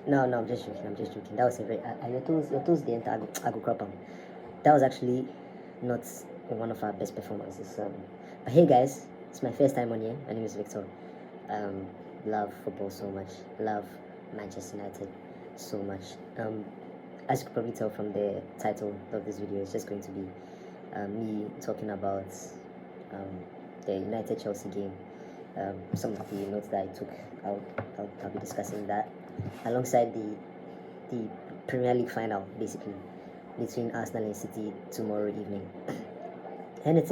No, I'm just joking. I'm just joking. That was a very. Your toes the entire Agu crop. That was actually not one of our best performances. But hey, guys, it's my first time on here. My name is Victor. Um, love football so much. Love Manchester United so much. As you could probably tell from the title of this video, it's just going to be me talking about um, the United Chelsea game. Some of the notes that I took, I'll be discussing that alongside the Premier League final, basically between Arsenal and City tomorrow evening. And it's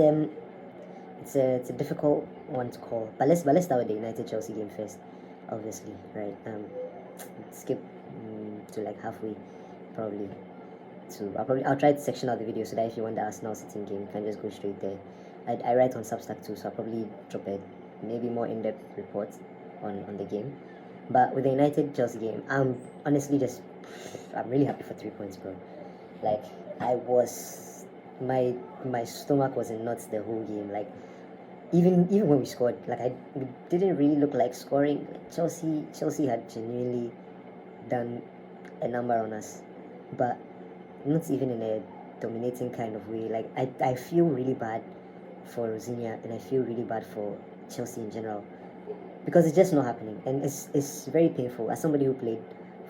a difficult one to call, but let's start with the United Chelsea game first, obviously, right? Skip to like halfway, probably. I'll try to section out the video so that if you want the Arsenal City game, you can just go straight there. I write on Substack too, so I'll probably drop a maybe more in-depth report on the game. But with the United Chelsea game, I'm really happy for 3 points, bro. Like I was, my stomach was in knots the whole game. Like even when we scored, like it didn't really look like scoring. Like, Chelsea had genuinely done a number on us, but not even in a dominating kind of way. Like I feel really bad for Rosinia and I feel really bad for Chelsea in general because it's just not happening, and it's very painful. As somebody who played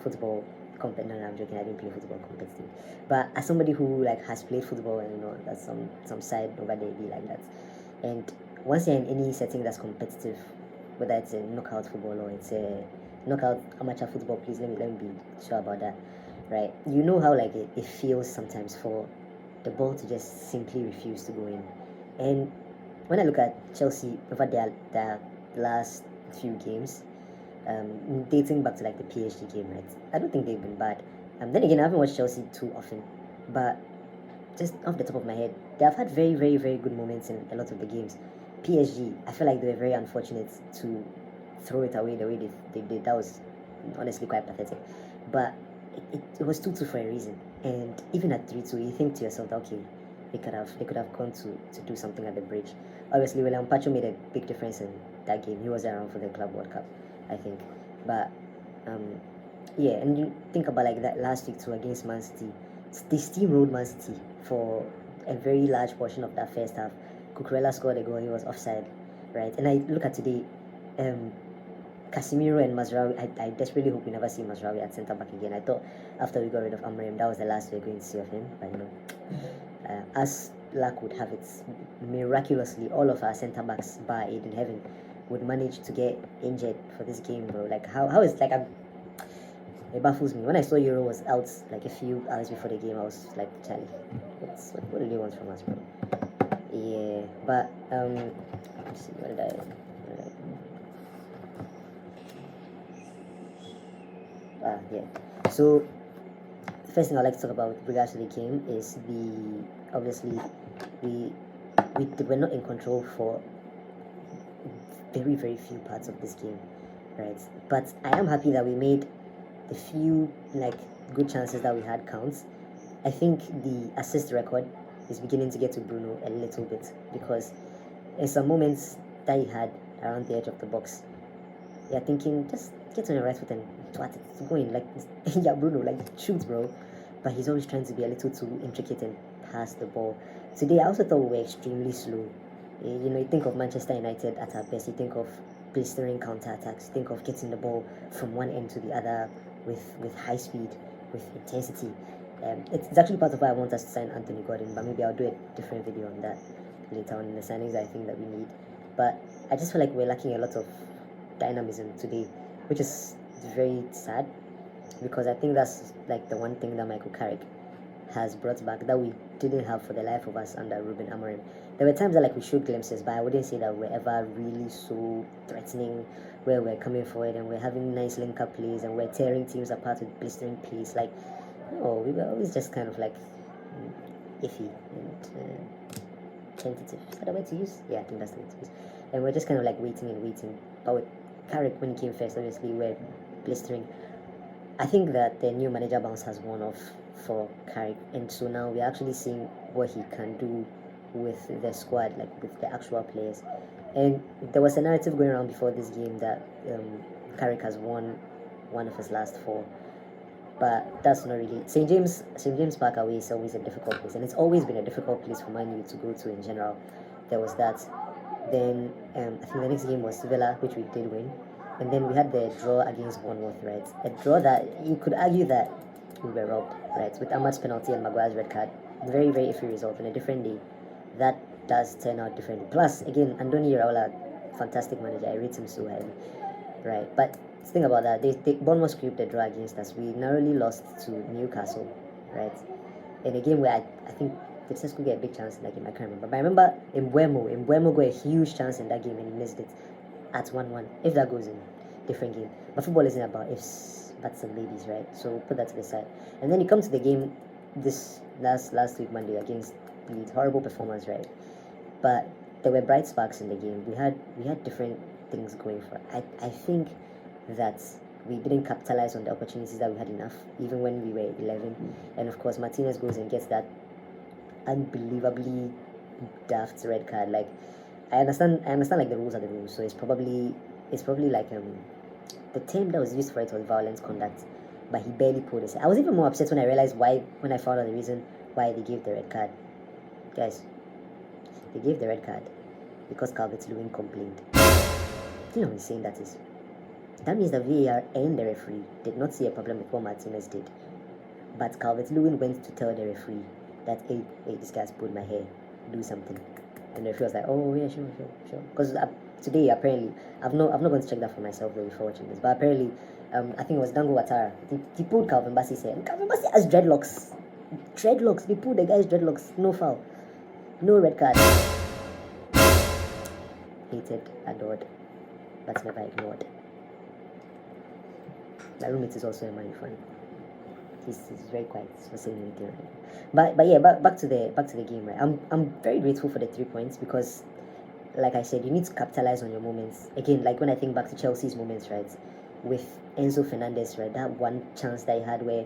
football competitive, no, I'm joking. I didn't play football competitive, but as somebody who like has played football and that's some side over there be like that, and once you're in any setting that's competitive, whether it's a knockout football or it's a knockout amateur football, please let me be sure about that, right? You know how like it feels sometimes for the ball to just simply refuse to go in, and when I look at Chelsea over their last few games, dating back to like the PSG game, right? I don't think they've been bad. Then again, I haven't watched Chelsea too often, but just off the top of my head, they have had very, very, very good moments in a lot of the games. PSG, I feel like they were very unfortunate to throw it away the way they did. That was honestly quite pathetic. But it was 2-2 for a reason. And even at 3-2, you think to yourself, okay, they could have gone to do something at the bridge. Obviously, William Pacho made a big difference in that game. He was around for the Club World Cup, I think. But yeah, and you think about like that last week too against Man City. They steamrolled Man City for a very large portion of that first half. Cucurella scored a goal. He was offside, right? And I look at today, Casemiro and Mazraoui. I desperately hope we never see Mazraoui at centre back again. I thought after we got rid of Amorim, that was the last we were going to see of him. But as luck would have it, miraculously all of our centre backs, bar Aiden Heaven, would manage to get injured for this game, bro. Like how is like it baffles me. When I saw Euro was out like a few hours before the game, I was like, Charlie, what do they want from us, bro? Yeah, but let's see, what did I yeah. So the first thing I'd like to talk about with regards to the game is obviously we were not in control for very, very few parts of this game, right? But I am happy that we made the few like good chances that we had counts. I think the assist record is beginning to get to Bruno a little bit because in some moments that he had around the edge of the box, you're thinking just get on your right foot and twat it, go in like yeah, Bruno, like shoot, bro. But he's always trying to be a little too intricate and pass the ball. Today, I also thought we were extremely slow. You think of Manchester United at our best, you think of blistering counter-attacks, you think of getting the ball from one end to the other with high speed, with intensity. It's actually part of why I want us to sign Anthony Gordon, but maybe I'll do a different video on that later on in the signings I think that we need. But I just feel like we're lacking a lot of dynamism today, which is very sad because I think that's like the one thing that Michael Carrick has brought back that we didn't have for the life of us under Ruben Amorim. There were times that like we showed glimpses, but I wouldn't say that we're ever really so threatening, where we're coming forward and we're having nice link-up plays and we're tearing teams apart with blistering pace. Like, no, we were always just kind of like iffy and tentative. Is that the word to use? Yeah, I think that's the word to use. And we're just kind of like waiting and waiting. But with Carrick, when he came first, obviously we're blistering. I think that the new manager bounce has worn off for Carrick, and so now we're actually seeing what he can do with the squad, like with the actual players. And there was a narrative going around before this game that Carrick has won one of his last four, but that's not really St James Park away is always a difficult place, and it's always been a difficult place for Man U to go to in general. There was that. Then I think the next game was Villa, which we did win, and then we had the draw against Bournemouth, right? A draw that you could argue that we were robbed, right? With Ahmad's penalty and Maguire's red card, very very iffy result on a different day. That does turn out differently. Plus, again, Andoni Iraola, fantastic manager. I rate him so highly, right? But think about that. They Bournemouth scraped the draw against us. We narrowly lost to Newcastle, right? In a game where I think the could get a big chance in that game. I can't remember. But I remember Mbuemo got a huge chance in that game and he missed it at 1-1. If that goes in, different game. But football isn't about ifs, buts and maybes, right? So we'll put that to the side. And then you come to the game this last week Monday against Leeds. Horrible performance, right? But there were bright sparks in the game. We had different things going for us. I think that we didn't capitalize on the opportunities that we had enough, even when we were 11. And of course, Martinez goes and gets that unbelievably daft red card. Like, I understand like the rules are the rules, so it's probably like the term that was used for it was violent conduct, but he barely pulled his. I was even more upset when I realized when I found out the reason why they gave the red card. Guys, they gave the red card because Calvert-Lewin complained. Do you know how insane that is? That means the VAR and the referee did not see a problem with what Martinez did, but Calvert-Lewin went to tell the referee that, hey, this guy's pulled my hair, do something. And the referee was like, oh yeah, sure. Because today apparently, I've not gone to check that for myself though before watching this, but apparently, I think it was Dango Ouattara. He pulled Calvin Bassey's hair, and Calvin Bassey has dreadlocks. They pulled the guy's dreadlocks. No foul, no red card. Hated, adored, but never ignored. My roommate is also a Man U fan. He's very quiet. He's not saying anything right now. But yeah, back to the game, right? I'm very grateful for the 3 points because, like I said, you need to capitalize on your moments. Again, like when I think back to Chelsea's moments, right, with Enzo Fernandez, right, that one chance that he had where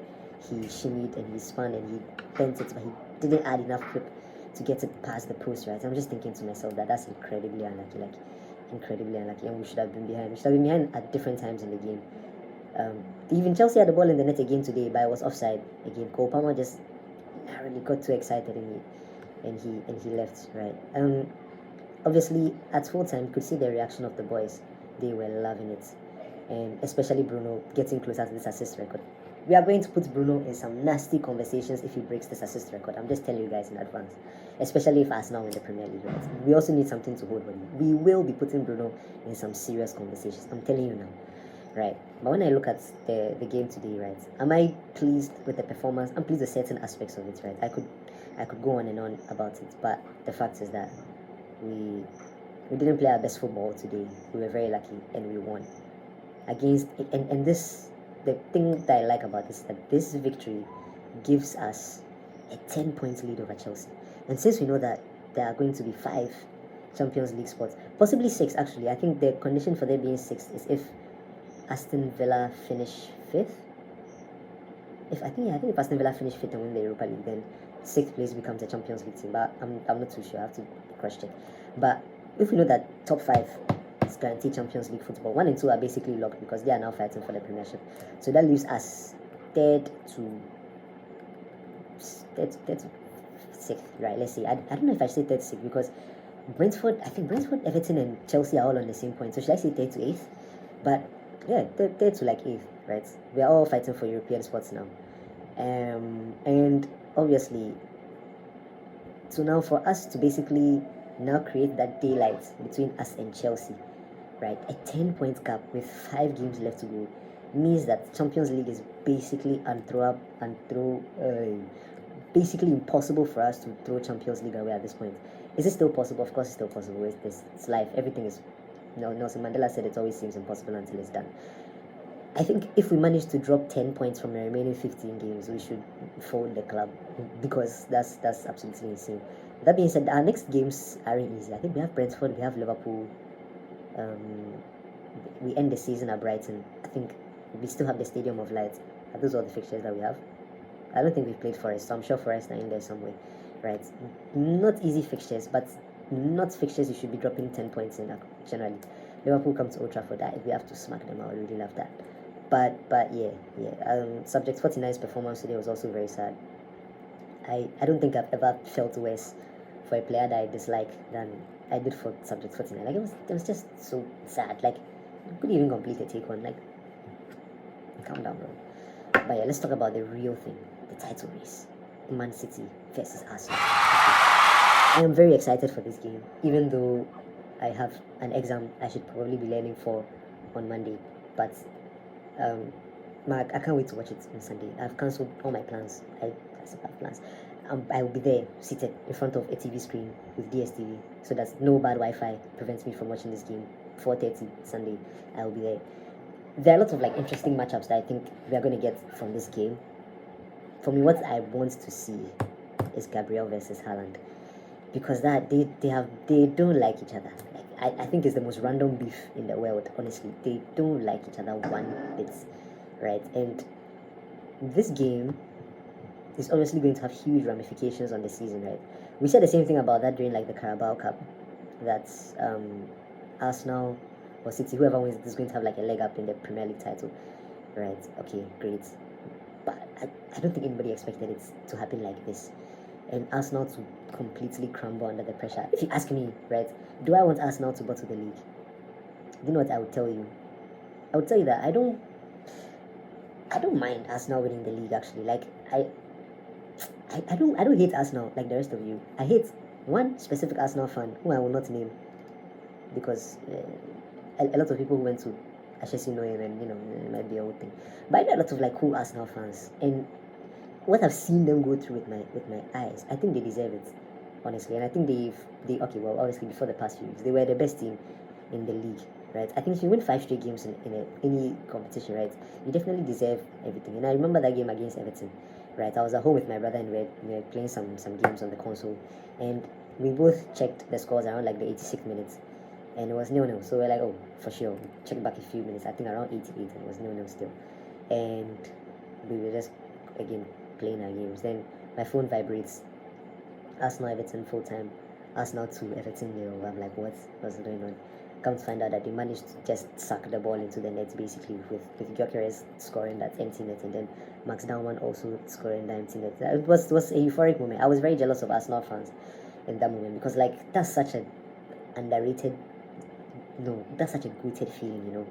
he shimmied and he spun and he bent it, but he didn't add enough grip to get it past the post, right? I'm just thinking to myself that's incredibly unlucky, and we should have been behind. We should have been behind at different times in the game. Even Chelsea had the ball in the net again today, but it was offside again. Cole Palmer just narrowly got too excited and he left, right? Obviously at full time you could see the reaction of the boys. They were loving it, and especially Bruno getting closer to this assist record. We are going to put Bruno in some nasty conversations if he breaks this assist record. I'm just telling you guys in advance, especially if Arsenal win the Premier League, right? We also need something to hold on. We will be putting Bruno in some serious conversations. I'm telling you now. Right, but when I look at the game today, right, am I pleased with the performance? I'm pleased with certain aspects of it, right? I could go on and on about it, but the fact is that we didn't play our best football today. We were very lucky and we won against and this the thing that I like about this is that this victory gives us a 10-point lead over Chelsea, and since we know that there are going to be 5 Champions League spots, possibly 6 actually. I think the condition for there being 6 is if Aston Villa finish 5th. I think if Aston Villa finish 5th and win the Europa League, then 6th place becomes a Champions League team. But I'm not too sure. I have to cross check. But if we know that top 5 is guaranteed Champions League football, 1 and 2 are basically locked because they are now fighting for the Premiership. So that leaves us third to 6th, right? Let's see. I don't know if I should say third to 6th because Brentford, Everton, and Chelsea are all on the same point. So should I say third to 8th? But yeah, third to like 8th, right? We are all fighting for European spots now. And obviously, so now for us to basically now create that daylight between us and Chelsea, right? A 10-point gap with 5 games left to go means that Champions League is basically basically impossible for us to throw Champions League away at this point. Is it still possible? Of course it's still possible. It's life. Everything is... Nelson Mandela said it always seems impossible until it's done. I think if we manage to drop 10 points from the remaining 15 games, we should fold the club because that's absolutely insane. That being said, our next games aren't easy. I think we have Brentford, we have Liverpool. We end the season at Brighton. I think we still have the Stadium of Light. Are those all the fixtures that we have? I don't think we've played Forest, so I'm sure Forest are in there somewhere, right? Not easy fixtures, but not fixtures you should be dropping 10 points in generally. Liverpool come to Old Trafford, we have to smack them. I would really love that. but yeah. Subject 49's performance today was also very sad. I don't think I've ever felt worse for a player that I dislike than I did for Subject 49. Like it was just so sad. Like you couldn't even complete a take one. Like calm down, bro. But yeah, let's talk about the real thing, the title race. Man City versus Arsenal. I am very excited for this game, even though I have an exam I should probably be learning for on Monday. But I can't wait to watch it on Sunday. I've cancelled all my plans. I still have plans. I will be there, seated in front of a TV screen with DSTV, so that no bad Wi-Fi prevents me from watching this game. 4:30 Sunday, I will be there. There are lots of like interesting matchups that I think we are going to get from this game. For me, what I want to see is Gabriel versus Haaland, because that they don't like each other. Like I think it's the most random beef in the world. Honestly, they don't like each other one bit, right? And this game is obviously going to have huge ramifications on the season, right? We said the same thing about that during like the Carabao Cup, that Arsenal or City, whoever wins, is going to have like a leg up in the Premier League title, right? Okay, great. But I don't think anybody expected it to happen like this, and Arsenal to completely crumble under the pressure. If you ask me, right, do I want Arsenal to bottle the league? Do you know what I would tell you? I would tell you that I don't mind Arsenal winning the league. Actually, like I don't hate Arsenal like the rest of you. I hate one specific Arsenal fan who I will not name, because a lot of people who went to Ashesi know him, and it might be a whole thing. But I know a lot of like cool Arsenal fans, and what I've seen them go through with my eyes, I think they deserve it, honestly. And I think they okay, well, obviously before the past few weeks, they were the best team in the league, right? I think if you win 5 straight games in any competition, right, you definitely deserve everything. And I remember that game against Everton, right? I was at home with my brother, and we were playing some games on the console, and we both checked the scores around like the 86th minutes, and it was 0-0. So we're like, oh, for sure. Check back a few minutes. I think around 88, and it was 0-0 still. And we were just again playing our games. Then my phone vibrates. Arsenal Everton full time. Arsenal 2, Everton 0. I'm like, what's going on? Come to find out that they managed to just suck the ball into the net, basically, with Gyökeres scoring that empty net, and then Max Downman also scoring that empty net. It was a euphoric moment. I was very jealous of Arsenal fans in that moment, because like that's such a underrated, no, that's such a goated feeling,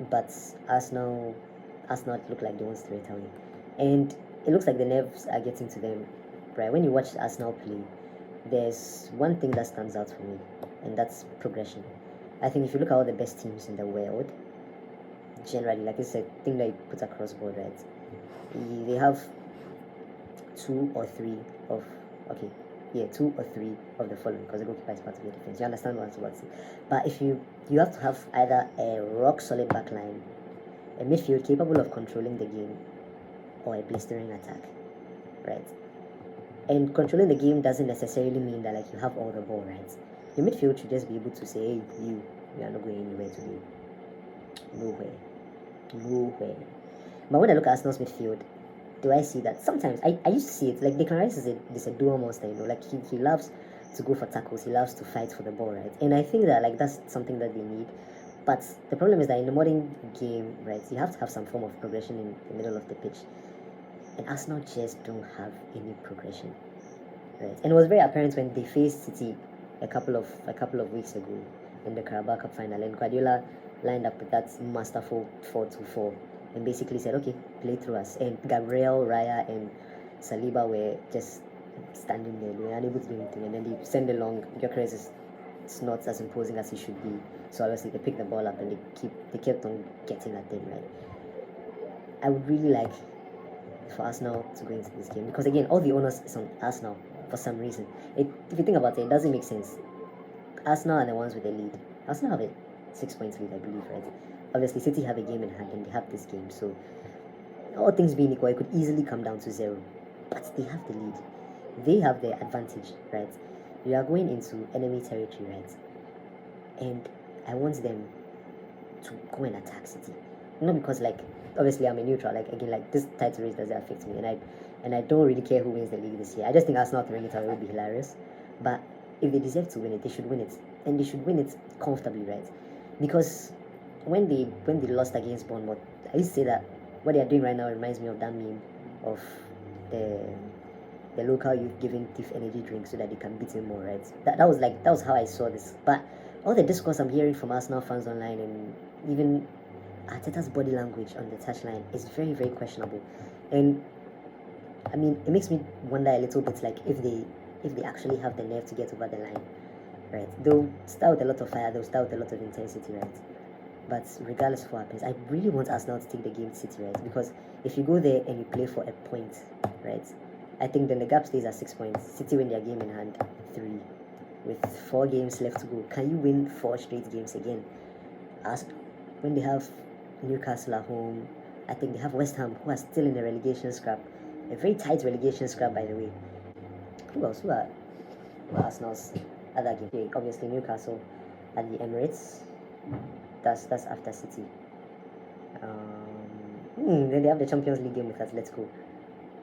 but Arsenal look like they want to throw it away, and it looks like the nerves are getting to them, right? When you watch Arsenal play, there's one thing that stands out for me, and that's progression. I think if you look at all the best teams in the world, generally, like it's a thing that you put across board, right? They have 2 or 3 of, okay, yeah, 2 or 3 of the following, because the goalkeeper is part of the defense. You understand what I'm about to say? But if you have to have either a rock solid backline, a midfield capable of controlling the game, or a blistering attack, right? And controlling the game doesn't necessarily mean that like you have all the ball, right? Your midfield should just be able to say, hey, you are not going anywhere today. Nowhere. But when I look at Arsenal's midfield, do I see that? Sometimes I used to see it like Declan Rice is a dual monster, like he loves to go for tackles, he loves to fight for the ball, right? And I think that like that's something that they need. But the problem is that in the modern game, right, you have to have some form of progression in the middle of the pitch, and Arsenal just don't have any progression, right? And it was very apparent when they faced City a couple of weeks ago in the Carabao Cup final, and Guardiola lined up with that masterful 4-2-4 and basically said, okay, play through us. And Gabriel, Raya, and Saliba were just standing there. They were unable to do anything. And then they send along. Gyökeres is not as imposing as he should be. So obviously they pick the ball up and they kept on getting at them, right? I would really like for Arsenal to go into this game, because again, all the onus is on Arsenal for some reason. If you think about it, it doesn't make sense. Arsenal are the ones with the lead. Arsenal have a 6 points lead, I believe, right? Obviously, City have a game in hand and they have this game, so all things being equal, it could easily come down to 0. But they have the lead. They have the advantage, right? You are going into enemy territory, right? And I want them to go and attack City. Not because, like, obviously I'm a neutral. Like, again, like, this title race doesn't affect me, and I don't really care who wins the league this year. I just think Arsenal throwing it away would be hilarious. But if they deserve to win it, they should win it, and they should win it comfortably, right? Because when they lost against Bournemouth, I used to say that what they are doing right now reminds me of that meme of the the local youth giving Thief energy drinks so that they can beat him more, right? That was how I saw this. But all the discourse I'm hearing from Arsenal fans online and even Arteta's body language on the touchline is very, very questionable. And I mean, it makes me wonder a little bit, like if they actually have the nerve to get over the line, right? They'll start with a lot of fire, they'll start with a lot of intensity, right? But regardless of what happens, I really want Arsenal to take the game to City, right? Because if you go there and you play for a point, right, I think then the gap stays at 6 points. City win their game in hand 3, with 4 games left to go. Can you win 4 straight games again? As when they have Newcastle at home, I think they have West Ham, who are still in the relegation scrap, a very tight relegation scrap, by the way. Who else? Who are Arsenal's other game? Okay, obviously Newcastle at the Emirates. That's after City. Then they have the Champions League game with Atletico.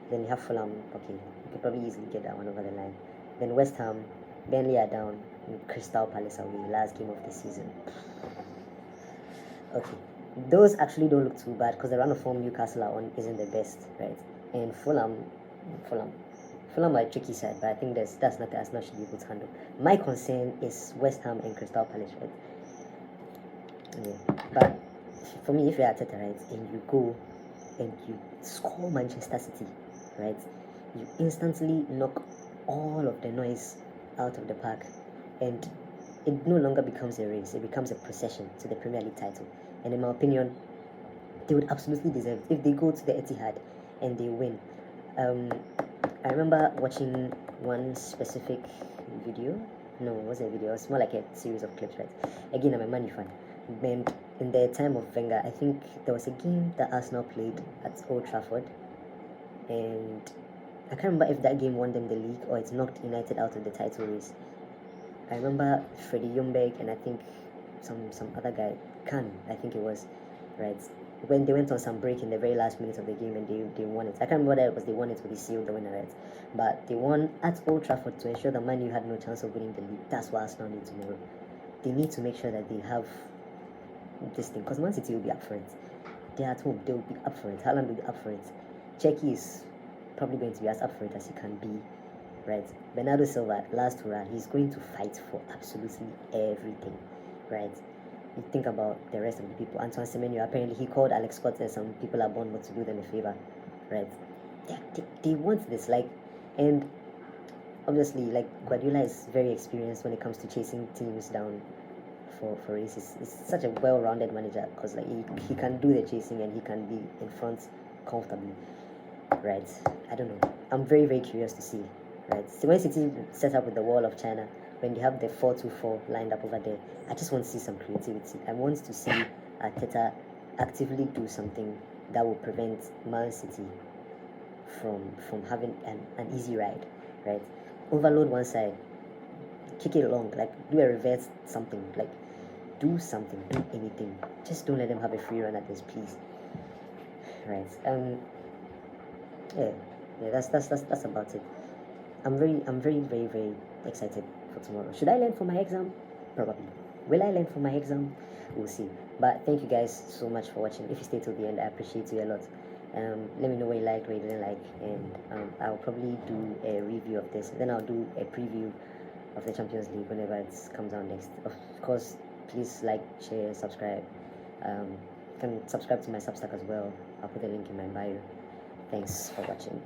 Then you have Fulham. Okay, you could probably easily get that one over the line. Then West Ham, Burnley are down, and Crystal Palace away. Last game of the season. Okay, those actually don't look too bad because the run of form Newcastle are on isn't the best, right? And Fulham are a tricky side, but I think that's not Arsenal should be able to handle. My concern is West Ham and Crystal Palace, right? Yeah, but for me, if you're Arteta, right, and you go and you score Manchester City, right, you instantly knock all of the noise out of the park, and it no longer becomes a race; it becomes a procession to the Premier League title. And in my opinion, they would absolutely deserve it if they go to the Etihad and they win. I remember watching one specific video. No, it wasn't a video. It was more like a series of clips, right? Again, I'm a Man U fan. And in the time of Wenger, I think there was a game that Arsenal played at Old Trafford, and I can't remember if that game won them the league or it knocked United out of the title race. I remember Freddie Ljungberg and I think some other guy, Khan, I think it was, right? When they went on some break in the very last minute of the game and they won it. I can't remember whether it was they won it or they sealed the winner, right? But they won at Old Trafford to ensure that Man U had no chance of winning the league. That's what Arsenal need tomorrow. They need to make sure that they have this thing, because Man City will be up for it. They're at home, they will be up for it. Haaland will be up for it. Czechia is probably going to be as up for it as he can be, right? Bernardo Silva, last hurrah, he's going to fight for absolutely everything, right? You think about the rest of the people. Antoine Semenyo, apparently he called Alex Scott and some people at Bournemouth to do them a favor, right? They want this, like, and obviously, like, Guardiola is very experienced when it comes to chasing teams down for races. He's such a well-rounded manager because like he can do the chasing and he can be in front comfortably, right? I don't know. I'm very, very curious to see, right? So when City set up with the wall of China, when they have the 4-2-4 lined up over there, I just want to see some creativity. I want to see Arteta actively do something that will prevent Man City from having an easy ride, right? Overload one side, kick it long, like do a reverse something, like do something, do anything. Just don't let them have a free run at this, please. Right. Yeah. That's about it. I'm very, very, very excited for tomorrow. Should I learn for my exam? Probably. Will I learn for my exam? We'll see. But thank you guys so much for watching. If you stay till the end, I appreciate you a lot. Let me know what you liked, what you didn't like, and I'll probably do a review of this. Then I'll do a preview of the Champions League whenever it comes out next. Of course, please like, share, subscribe. You can subscribe to my Substack as well. I'll put the link in my bio. Thanks for watching.